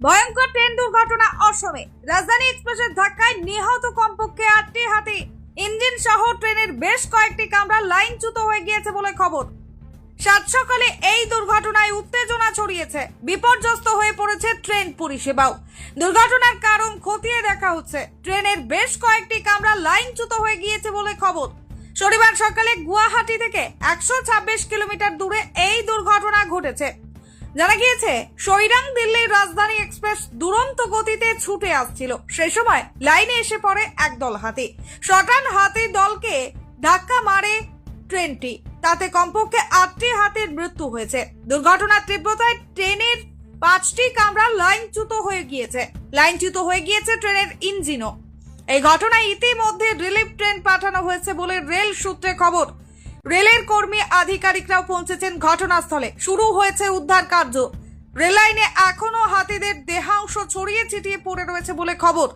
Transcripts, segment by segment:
ভয়ঙ্কর ট্রেন দুর্ঘটনা অসমে। রাজধানী এক্সপ্রেসের ধাক্কায় নিহত কমপক্ষে 8টি হাতি। ইঞ্জিন সহ ট্রেনের বেশ কয়েকটি কামরা লাইনচ্যুত হয়ে গিয়েছে বলে খবর। সাত সকালে এই দুর্ঘটনায় উত্তেজনা ছড়িয়েছে, বিপর্যস্ত হয়ে পড়েছে ট্রেন পরিষেবাও। দুর্ঘটনার কারণ খতিয়ে দেখা হচ্ছে। ট্রেনের বেশ কয়েকটি কামরা লাইনচ্যুত হয়ে গিয়েছে বলে খবর। শনিবার সকালে গুয়াহাটি থেকে 126 কিলোমিটার দূরে এই দুর্ঘটনা ঘটেছে। জানা গিয়েছে, সৈরাং দিল্লির রাজধানী এক্সপ্রেস দুরন্ত গতিতে ছুটে আসছিল। সেই সময় লাইনে এসে পড়ে একদল হাতি। শটান হাতি দলকে ধাক্কা মারে ট্রেনটি। তাতে কমপক্ষে 8টি হাতির মৃত্যু হয়েছে। দুর্ঘটনার তীব্রতায় ট্রেনের 5টি কামরা লাইনচ্যুত হয়ে গিয়েছে ট্রেনের ইঞ্জিনও। এই ঘটনায় ইতিমধ্যে রিলিফ ট্রেন পাঠানো হয়েছে বলে রেল সূত্রে খবর। রেলের কর্মী আধিকারিকরাও পৌঁছেছেন ঘটনাস্থলে। শুরু হয়েছে উদ্ধার কার্য। রেল লাইনে এখনো হাতিদের দেহাংশ ছড়িয়ে ছিটিয়ে পড়ে রয়েছে বলে খবর।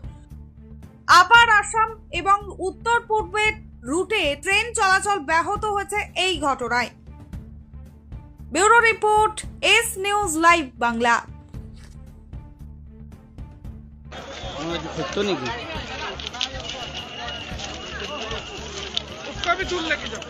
আপার আসাম এবং উত্তর পূর্বের রুটে ট্রেন চলাচল ব্যাহত হয়েছে এই ঘটনায়। Bureau report, S news live Bangla. उसका भी चूल लेके जाओ।